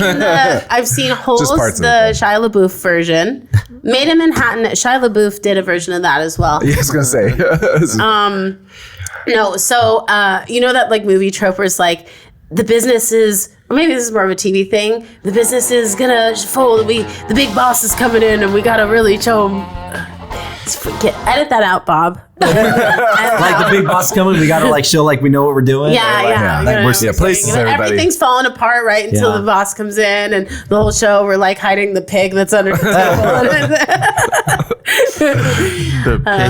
[SPEAKER 5] it.
[SPEAKER 1] Shia LaBeouf version. Made in Manhattan, Shia LaBeouf did a version of that as well.
[SPEAKER 5] Yeah, I was going to say.
[SPEAKER 1] No, so that like movie trope where it's like the business is, or maybe this is more of a TV thing. The business is gonna fold. The big boss is coming in, and we gotta really show him. Edit that out, Bob.
[SPEAKER 2] Like the big boss coming, we gotta like show like we know what we're doing.
[SPEAKER 1] Yeah.
[SPEAKER 2] Like, we're
[SPEAKER 5] places everybody.
[SPEAKER 1] Everything's falling apart right until the boss comes in, and the whole show we're like hiding the pig that's under the table.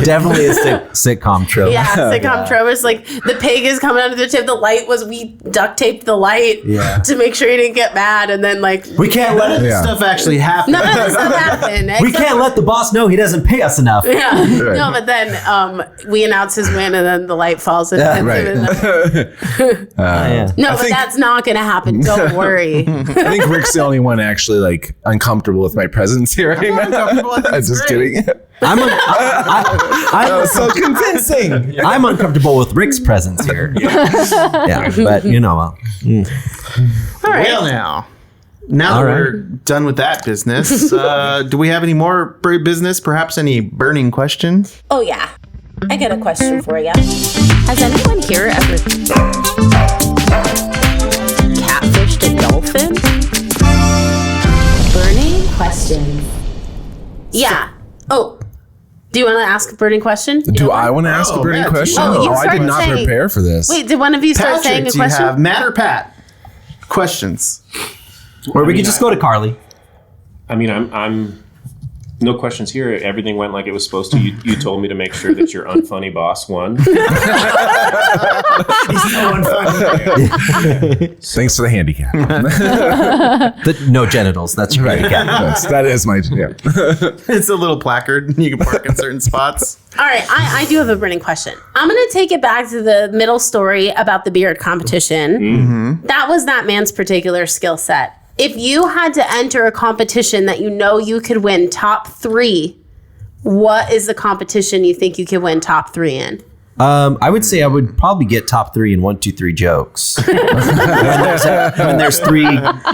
[SPEAKER 2] Definitely a sitcom trope.
[SPEAKER 1] Yeah, sitcom trope. It's like the pig is coming under the table. The light we duct taped the light to make sure he didn't get mad, and then like
[SPEAKER 2] We can't let it.
[SPEAKER 5] Yeah.
[SPEAKER 3] Stuff actually happened.
[SPEAKER 1] none of this stuff happened.
[SPEAKER 2] We can't let the boss know he doesn't pay us enough.
[SPEAKER 1] Yeah. No, but then we announce his win, and then the light falls. And
[SPEAKER 5] Right.
[SPEAKER 1] No, but that's not going to happen. Don't worry.
[SPEAKER 5] I think Rick's the only one actually like uncomfortable with my presence here right now. I'm just kidding.
[SPEAKER 2] I'm
[SPEAKER 5] That was so convincing.
[SPEAKER 2] I'm uncomfortable with Rick's presence here. Yeah, but
[SPEAKER 1] All right.
[SPEAKER 3] Well, now that we're done with that business, do we have any more business? Perhaps any burning questions?
[SPEAKER 1] Oh, yeah. I got a question for you. Has anyone here ever catfished a dolphin? Burning question. Yeah. Oh, do you want to ask a burning question?
[SPEAKER 5] Do I want to ask a burning
[SPEAKER 3] Matt,
[SPEAKER 5] question?
[SPEAKER 1] Oh, you
[SPEAKER 5] I did
[SPEAKER 1] started
[SPEAKER 5] not
[SPEAKER 1] saying-
[SPEAKER 5] prepare for this.
[SPEAKER 1] Wait, did one of you start saying a
[SPEAKER 3] do you
[SPEAKER 1] question?
[SPEAKER 3] have Matt or Pat? Questions.
[SPEAKER 2] or we could just go to Carly.
[SPEAKER 6] I mean, I'm no questions here. Everything went like it was supposed to. You told me to make sure that your unfunny boss won.
[SPEAKER 5] Thanks for the handicap.
[SPEAKER 2] No genitals. That's right.
[SPEAKER 5] Yes, that is my
[SPEAKER 3] It's a little placard you can park in certain spots.
[SPEAKER 1] All right, I do have a burning question. I'm going to take it back to the middle story about the beard competition. That was that man's particular skill set. If you had to enter a competition that you could win top 3, what is the competition you think you could win top 3 in?
[SPEAKER 2] I would say I would probably get top 3 in 1, 2, 3 jokes. when there's 3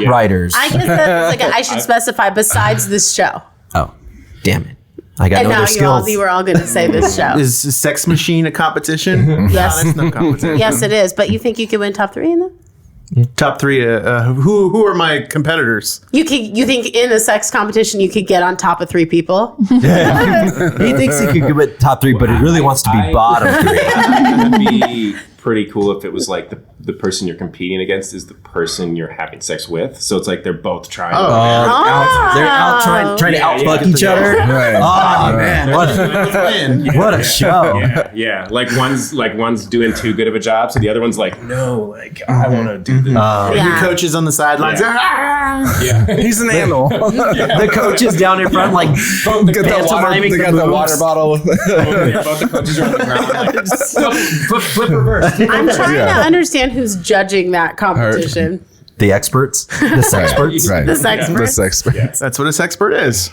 [SPEAKER 2] writers.
[SPEAKER 1] I guess that's like I should specify besides this show.
[SPEAKER 2] Oh, damn it! I got
[SPEAKER 1] And
[SPEAKER 2] no
[SPEAKER 1] now
[SPEAKER 2] other skills.
[SPEAKER 1] you were all going to say this show.
[SPEAKER 3] Is Sex Machine a competition?
[SPEAKER 1] Yes.
[SPEAKER 3] No, that's no competition.
[SPEAKER 1] Yes, it is. But you think you could win top 3 in them?
[SPEAKER 3] Top three. Who are my competitors?
[SPEAKER 1] You think in a sex competition you could get on top of 3 people?
[SPEAKER 2] He thinks he could give it top 3, but he really wants to be bottom 3.
[SPEAKER 6] It would be pretty cool if it was like the person you're competing against is the person you're having sex with. So it's like they're both trying.
[SPEAKER 2] They're out trying to outfuck each other.
[SPEAKER 5] Right.
[SPEAKER 2] Oh man, what a show!
[SPEAKER 6] Yeah. Like one's doing too good of a job, so the other one's like, no, like I want to do this.
[SPEAKER 3] Your coaches on the sidelines.
[SPEAKER 5] He's an animal.
[SPEAKER 2] The coach is down in front, like
[SPEAKER 5] They got the water bottle.
[SPEAKER 6] Both the coaches are on the ground, like flip reverse.
[SPEAKER 1] I'm trying to understand who's judging that competition.
[SPEAKER 2] the experts, the sexperts.
[SPEAKER 5] Right.
[SPEAKER 1] The sexperts?
[SPEAKER 5] The sexperts.
[SPEAKER 3] That's what a sexpert is.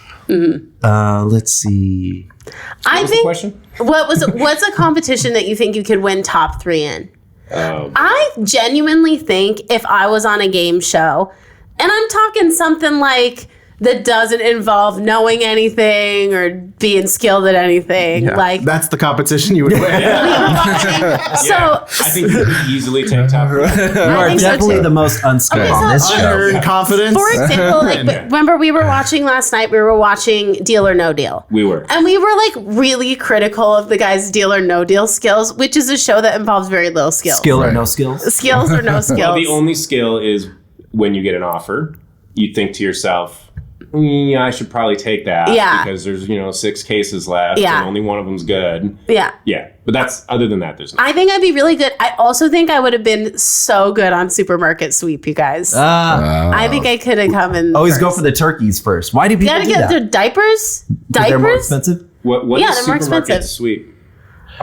[SPEAKER 2] Let's see.
[SPEAKER 1] I think
[SPEAKER 6] Question?
[SPEAKER 1] what's a competition that you think you could win top 3 in? I genuinely think if I was on a game show, and I'm talking something like that doesn't involve knowing anything or being skilled at anything, like
[SPEAKER 3] That's the competition you would win.
[SPEAKER 1] so.
[SPEAKER 6] I think you could easily take top 3.
[SPEAKER 2] You are
[SPEAKER 1] think so,
[SPEAKER 2] definitely
[SPEAKER 1] too.
[SPEAKER 2] the most unskilled
[SPEAKER 1] Okay,
[SPEAKER 2] on this
[SPEAKER 1] so-
[SPEAKER 2] show.
[SPEAKER 3] Unearned confidence.
[SPEAKER 1] For example, like remember we were watching last night. We were watching Deal or No Deal.
[SPEAKER 6] We were.
[SPEAKER 1] And we were like really critical of the guy's Deal or No Deal skills, which is a show that involves very little skills.
[SPEAKER 2] Skill or no skills?
[SPEAKER 1] Skills or no skills.
[SPEAKER 6] Well, the only skill is when you get an offer, you think to yourself, I should probably take that because there's 6 cases left and only one of them's good. Yeah, but that's other than that. There's.
[SPEAKER 1] I think I'd be really good. I also think I would have been so good on Supermarket Sweep, you guys. I think I could have come in.
[SPEAKER 2] Always go
[SPEAKER 1] first.
[SPEAKER 2] for the turkeys first. Why do people
[SPEAKER 1] Gotta
[SPEAKER 2] do
[SPEAKER 1] get
[SPEAKER 2] that?
[SPEAKER 1] the diapers.
[SPEAKER 2] They're more
[SPEAKER 1] Diapers.
[SPEAKER 2] expensive.
[SPEAKER 6] What
[SPEAKER 1] Yeah,
[SPEAKER 6] is
[SPEAKER 1] they're more
[SPEAKER 6] supermarket
[SPEAKER 1] expensive.
[SPEAKER 6] sweep?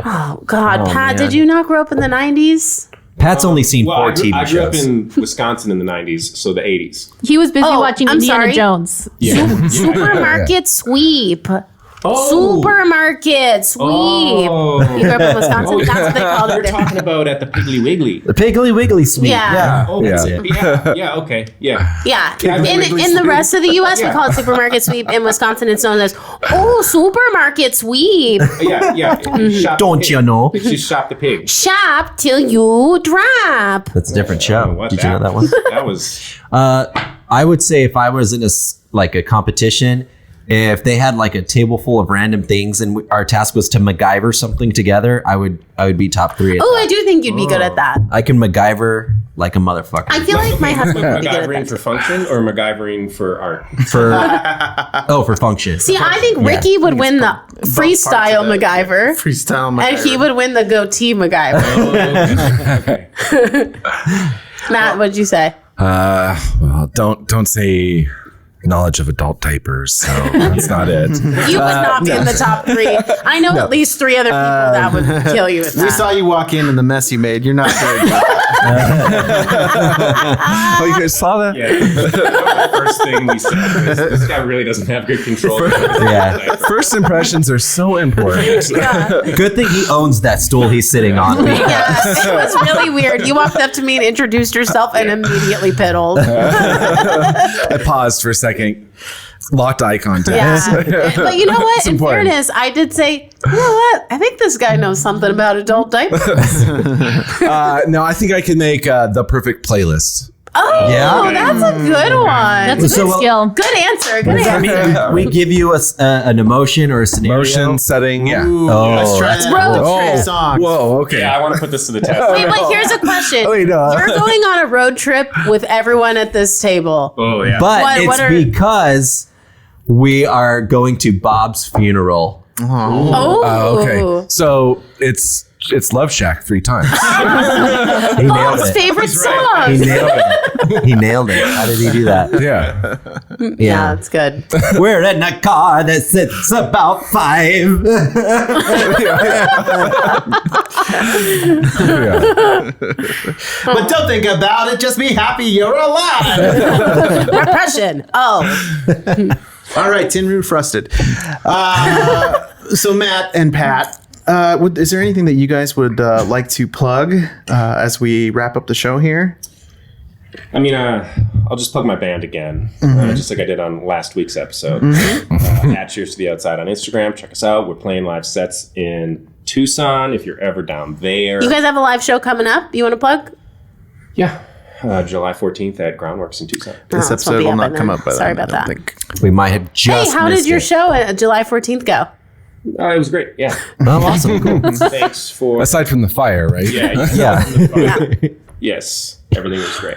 [SPEAKER 1] Oh God, Pat,
[SPEAKER 2] man.
[SPEAKER 1] did you not grow up in the '90s?
[SPEAKER 2] Pat's only seen 4
[SPEAKER 6] I
[SPEAKER 2] TV
[SPEAKER 6] grew up
[SPEAKER 2] shows.
[SPEAKER 6] in Wisconsin in the 90s, so the 80s.
[SPEAKER 4] He was busy
[SPEAKER 1] Oh,
[SPEAKER 4] watching
[SPEAKER 1] I'm
[SPEAKER 4] Indiana
[SPEAKER 1] sorry.
[SPEAKER 4] Jones.
[SPEAKER 6] Yeah.
[SPEAKER 1] Supermarket Sweep.
[SPEAKER 6] Oh.
[SPEAKER 1] Supermarket Sweep.
[SPEAKER 6] Oh.
[SPEAKER 1] You grew up in Wisconsin. That's what they called
[SPEAKER 6] We're
[SPEAKER 1] it.
[SPEAKER 6] talking about at the Piggly Wiggly.
[SPEAKER 2] The Piggly Wiggly Sweep.
[SPEAKER 1] Yeah.
[SPEAKER 6] Oh,
[SPEAKER 5] Yeah.
[SPEAKER 6] that's it. Yeah, okay. Yeah.
[SPEAKER 1] Yeah.
[SPEAKER 6] Wiggly
[SPEAKER 1] In the
[SPEAKER 6] Sweep.
[SPEAKER 1] rest of the U.S., we
[SPEAKER 6] Yeah.
[SPEAKER 1] call it Supermarket Sweep. In Wisconsin, it's known as Supermarket Sweep.
[SPEAKER 6] Yeah. Shop
[SPEAKER 2] Don't
[SPEAKER 6] the pig.
[SPEAKER 2] you know?
[SPEAKER 6] She shop the pig.
[SPEAKER 1] Shop till you drop.
[SPEAKER 2] That's a different show.
[SPEAKER 6] What
[SPEAKER 2] Did you know that one?
[SPEAKER 6] That was.
[SPEAKER 2] I would say if I was in a competition, if they had like a table full of random things and our task was to MacGyver something together, I would be top 3 at
[SPEAKER 1] Oh,
[SPEAKER 2] that.
[SPEAKER 1] I do think you'd be good at that.
[SPEAKER 2] I can MacGyver like a motherfucker.
[SPEAKER 1] I feel like my husband would be good at
[SPEAKER 6] MacGyvering for
[SPEAKER 1] that.
[SPEAKER 6] function or MacGyvering for art?
[SPEAKER 2] for function.
[SPEAKER 1] See, I think Ricky would win the freestyle MacGyver.
[SPEAKER 3] Freestyle.
[SPEAKER 1] And he would win the goatee MacGyver.
[SPEAKER 6] Okay.
[SPEAKER 1] Matt, what'd you say?
[SPEAKER 5] Well, don't say knowledge of adult diapers. So that's not it.
[SPEAKER 1] You would not be in the top 3. I know at least 3 other people that would kill you at that.
[SPEAKER 3] We saw you walk in and the mess you made. You're not very good.
[SPEAKER 5] Oh, you guys saw that?
[SPEAKER 6] Yeah. The first thing we said was, this guy really doesn't have good control.
[SPEAKER 2] Yeah.
[SPEAKER 5] First impressions are so important.
[SPEAKER 2] Good thing he owns that stool he's sitting on.
[SPEAKER 1] Yeah, it was really weird. You walked up to me and introduced yourself and immediately piddled.
[SPEAKER 5] I paused for a second. Locked eye contact.
[SPEAKER 1] Yeah. But you know what? In
[SPEAKER 5] important.
[SPEAKER 1] fairness, I did say, you know what? I think this guy knows something about adult diapers.
[SPEAKER 5] No, I think I could make the perfect playlist.
[SPEAKER 1] Oh,
[SPEAKER 2] Yeah.
[SPEAKER 1] that's a good one.
[SPEAKER 4] That's a good
[SPEAKER 2] So,
[SPEAKER 4] skill.
[SPEAKER 1] Good answer. Good answer.
[SPEAKER 2] We give you an emotion or a scenario.
[SPEAKER 5] Motion setting. Yeah.
[SPEAKER 3] Let's try
[SPEAKER 1] Let's
[SPEAKER 3] that.
[SPEAKER 1] road trip.
[SPEAKER 3] Songs.
[SPEAKER 5] Whoa. Okay.
[SPEAKER 6] Yeah, I want to put this to the test.
[SPEAKER 1] Wait, but here's a question.
[SPEAKER 5] Wait, no.
[SPEAKER 1] You're going on a road trip with everyone at this table.
[SPEAKER 6] Oh, yeah.
[SPEAKER 2] But
[SPEAKER 1] What
[SPEAKER 2] it's
[SPEAKER 1] are-
[SPEAKER 2] because we are going to Bob's funeral.
[SPEAKER 1] Oh.
[SPEAKER 5] Okay. So it's Love Shack 3 times.
[SPEAKER 2] He nailed
[SPEAKER 1] Bob's
[SPEAKER 2] it.
[SPEAKER 1] favorite
[SPEAKER 2] He
[SPEAKER 1] song.
[SPEAKER 2] nailed it. He nailed it. How did he do that?
[SPEAKER 5] Yeah.
[SPEAKER 1] Yeah, it's good.
[SPEAKER 2] We're in a car that sits about 5.
[SPEAKER 3] But don't think about it. Just be happy you're alive.
[SPEAKER 1] Repression. Oh.
[SPEAKER 3] All right, Tin Root Frosted. So Matt and Pat, is there anything that you guys would like to plug as we wrap up the show here?
[SPEAKER 6] I mean, I'll just plug my band again, just like I did on last week's episode. At Cheers to the Outside on Instagram. Check us out. We're playing live sets in Tucson if you're ever down there.
[SPEAKER 1] You guys have a live show coming up? You want to plug?
[SPEAKER 6] Yeah. July 14th at Groundworks in Tucson.
[SPEAKER 3] This
[SPEAKER 1] this won't
[SPEAKER 3] episode
[SPEAKER 1] be
[SPEAKER 3] will
[SPEAKER 1] up
[SPEAKER 3] not
[SPEAKER 1] by
[SPEAKER 3] come
[SPEAKER 1] then.
[SPEAKER 3] up by
[SPEAKER 1] Sorry
[SPEAKER 3] then,
[SPEAKER 1] about
[SPEAKER 3] I don't
[SPEAKER 1] that.
[SPEAKER 3] think.
[SPEAKER 2] We might have
[SPEAKER 1] Hey,
[SPEAKER 2] just
[SPEAKER 1] how did
[SPEAKER 2] missed
[SPEAKER 1] your
[SPEAKER 2] it.
[SPEAKER 1] show at July 14th go?
[SPEAKER 6] It was great. Yeah.
[SPEAKER 2] Oh, awesome. Cool.
[SPEAKER 6] Thanks for.
[SPEAKER 5] Aside from the fire, right?
[SPEAKER 6] Yeah.
[SPEAKER 2] Yeah.
[SPEAKER 6] Yes. Everything was great.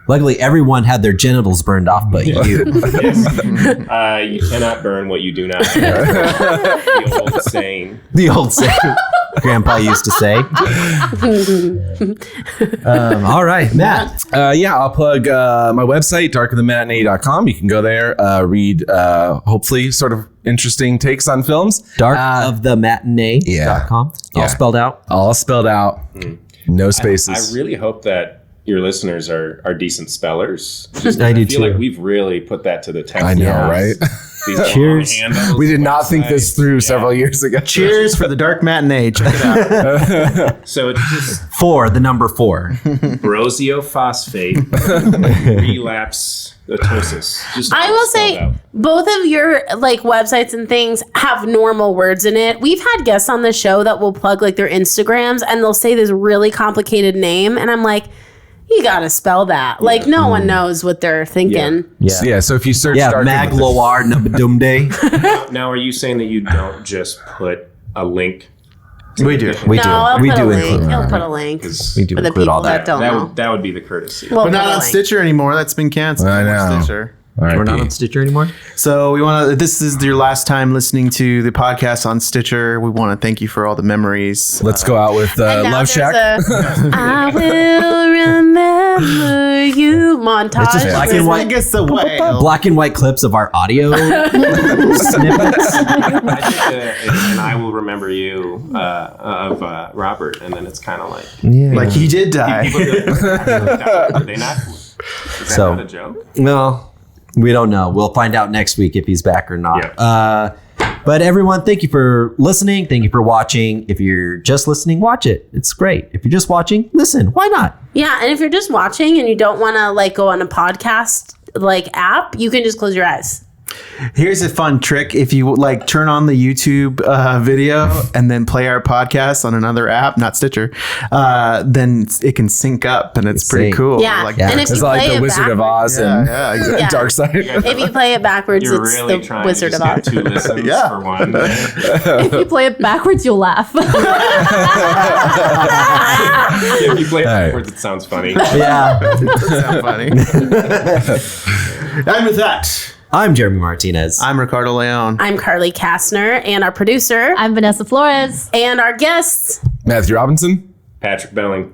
[SPEAKER 2] Luckily, everyone had their genitals burned off, but you.
[SPEAKER 6] Yes. You cannot burn what you do not have. The old saying.
[SPEAKER 2] The old saying Grandpa used to say. All right, Matt.
[SPEAKER 5] Yeah, I'll plug my website, darkofthematinee.com. You can go there, read hopefully sort of interesting takes on films.
[SPEAKER 2] Darkofthematinee.com.
[SPEAKER 5] Yeah.
[SPEAKER 2] All spelled out.
[SPEAKER 5] All spelled out. No spaces.
[SPEAKER 6] I really hope that your listeners are decent spellers.
[SPEAKER 2] I do
[SPEAKER 6] feel
[SPEAKER 2] too.
[SPEAKER 6] like we've really put that to the test.
[SPEAKER 5] I know,
[SPEAKER 2] Yeah.
[SPEAKER 5] right?
[SPEAKER 6] These
[SPEAKER 2] Cheers.
[SPEAKER 6] handles,
[SPEAKER 5] We did not think this
[SPEAKER 6] websites.
[SPEAKER 5] through
[SPEAKER 6] Yeah.
[SPEAKER 5] several years ago.
[SPEAKER 3] Cheers for the dark matinee. Check it out.
[SPEAKER 6] So it's just
[SPEAKER 2] 4, the number 4.
[SPEAKER 6] brosiophosphate relapse atosis. Just
[SPEAKER 1] I
[SPEAKER 6] all
[SPEAKER 1] will
[SPEAKER 6] spelled
[SPEAKER 1] say
[SPEAKER 6] out.
[SPEAKER 1] both of your like websites and things have normal words in it. We've had guests on the show that will plug like their Instagrams and they'll say this really complicated name and I'm like, you gotta spell that. Like no one knows what they're thinking.
[SPEAKER 5] Yeah, so if you search
[SPEAKER 2] Yeah,
[SPEAKER 5] Dark of the-
[SPEAKER 2] Magloire Nubadumde.
[SPEAKER 6] Now, are you saying that you don't just put a link?
[SPEAKER 3] We do.
[SPEAKER 2] We
[SPEAKER 1] No,
[SPEAKER 2] do.
[SPEAKER 1] I'll
[SPEAKER 2] We
[SPEAKER 1] put
[SPEAKER 2] do
[SPEAKER 1] a link.
[SPEAKER 2] include.
[SPEAKER 1] He'll put a link
[SPEAKER 2] We do
[SPEAKER 1] for the
[SPEAKER 2] include
[SPEAKER 1] people
[SPEAKER 2] all
[SPEAKER 1] that
[SPEAKER 2] that.
[SPEAKER 1] don't know.
[SPEAKER 6] That would be the courtesy.
[SPEAKER 1] We'll
[SPEAKER 3] But
[SPEAKER 1] put
[SPEAKER 3] not
[SPEAKER 1] a
[SPEAKER 3] on
[SPEAKER 1] link.
[SPEAKER 3] Stitcher anymore. That's been canceled.
[SPEAKER 5] I know.
[SPEAKER 3] Stitcher.
[SPEAKER 2] We're not
[SPEAKER 5] RIP.
[SPEAKER 2] on Stitcher anymore.
[SPEAKER 3] So we want to. This is your last time listening to the podcast on Stitcher. We want to thank you for all the memories.
[SPEAKER 5] Let's go out with
[SPEAKER 1] And now
[SPEAKER 5] Love
[SPEAKER 1] there's
[SPEAKER 5] Shack.
[SPEAKER 1] I will remember you montage.
[SPEAKER 2] It's just black and white.
[SPEAKER 3] I guess the whale.
[SPEAKER 2] Black and white clips of our audio snippets.
[SPEAKER 6] I think and I will remember you of Robert, and then it's kind of like
[SPEAKER 3] Like he did die.
[SPEAKER 6] people be like, are they not? Is that
[SPEAKER 2] So-
[SPEAKER 6] not a joke?
[SPEAKER 2] Well, we don't know. We'll find out next week if he's back or not.
[SPEAKER 6] Yeah.
[SPEAKER 2] But everyone, thank you for listening. Thank you for watching. If you're just listening, watch it. It's great. If you're just watching, listen. Why not?
[SPEAKER 1] Yeah, and if you're just watching and you don't want to like go on a podcast like app, you can just close your eyes.
[SPEAKER 3] Here's a fun trick: if you like turn on the YouTube video and then play our podcast on another app, not Stitcher, then it can sync up, and it's pretty
[SPEAKER 2] sync.
[SPEAKER 3] cool.
[SPEAKER 1] Yeah,
[SPEAKER 3] Like,
[SPEAKER 1] and if
[SPEAKER 5] It's
[SPEAKER 1] you
[SPEAKER 5] like
[SPEAKER 1] play
[SPEAKER 5] the
[SPEAKER 1] it
[SPEAKER 5] Wizard of
[SPEAKER 1] backwards,
[SPEAKER 5] Oz and
[SPEAKER 3] yeah, exactly.
[SPEAKER 1] Yeah.
[SPEAKER 5] Dark Side.
[SPEAKER 1] if you play it backwards,
[SPEAKER 6] You're
[SPEAKER 1] it's
[SPEAKER 6] really
[SPEAKER 1] the
[SPEAKER 6] trying
[SPEAKER 1] Wizard
[SPEAKER 6] to
[SPEAKER 1] of
[SPEAKER 6] just
[SPEAKER 1] Oz.
[SPEAKER 6] get 2 listens
[SPEAKER 3] Yeah.
[SPEAKER 6] for one.
[SPEAKER 4] If you play it backwards, you'll laugh.
[SPEAKER 6] If you play it
[SPEAKER 5] Hey.
[SPEAKER 6] backwards, it sounds funny.
[SPEAKER 2] Yeah.
[SPEAKER 3] Sound funny. And with that,
[SPEAKER 2] I'm Jeremy Martinez.
[SPEAKER 3] I'm Ricardo Leon.
[SPEAKER 1] I'm Carly Kastner, and our producer
[SPEAKER 4] I'm Vanessa Flores.
[SPEAKER 1] and our guests.
[SPEAKER 5] Matthew Robinson.
[SPEAKER 6] Patrick Belling.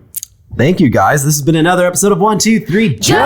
[SPEAKER 2] Thank you, guys. This has been another episode of 1, 2, 3 Jokes.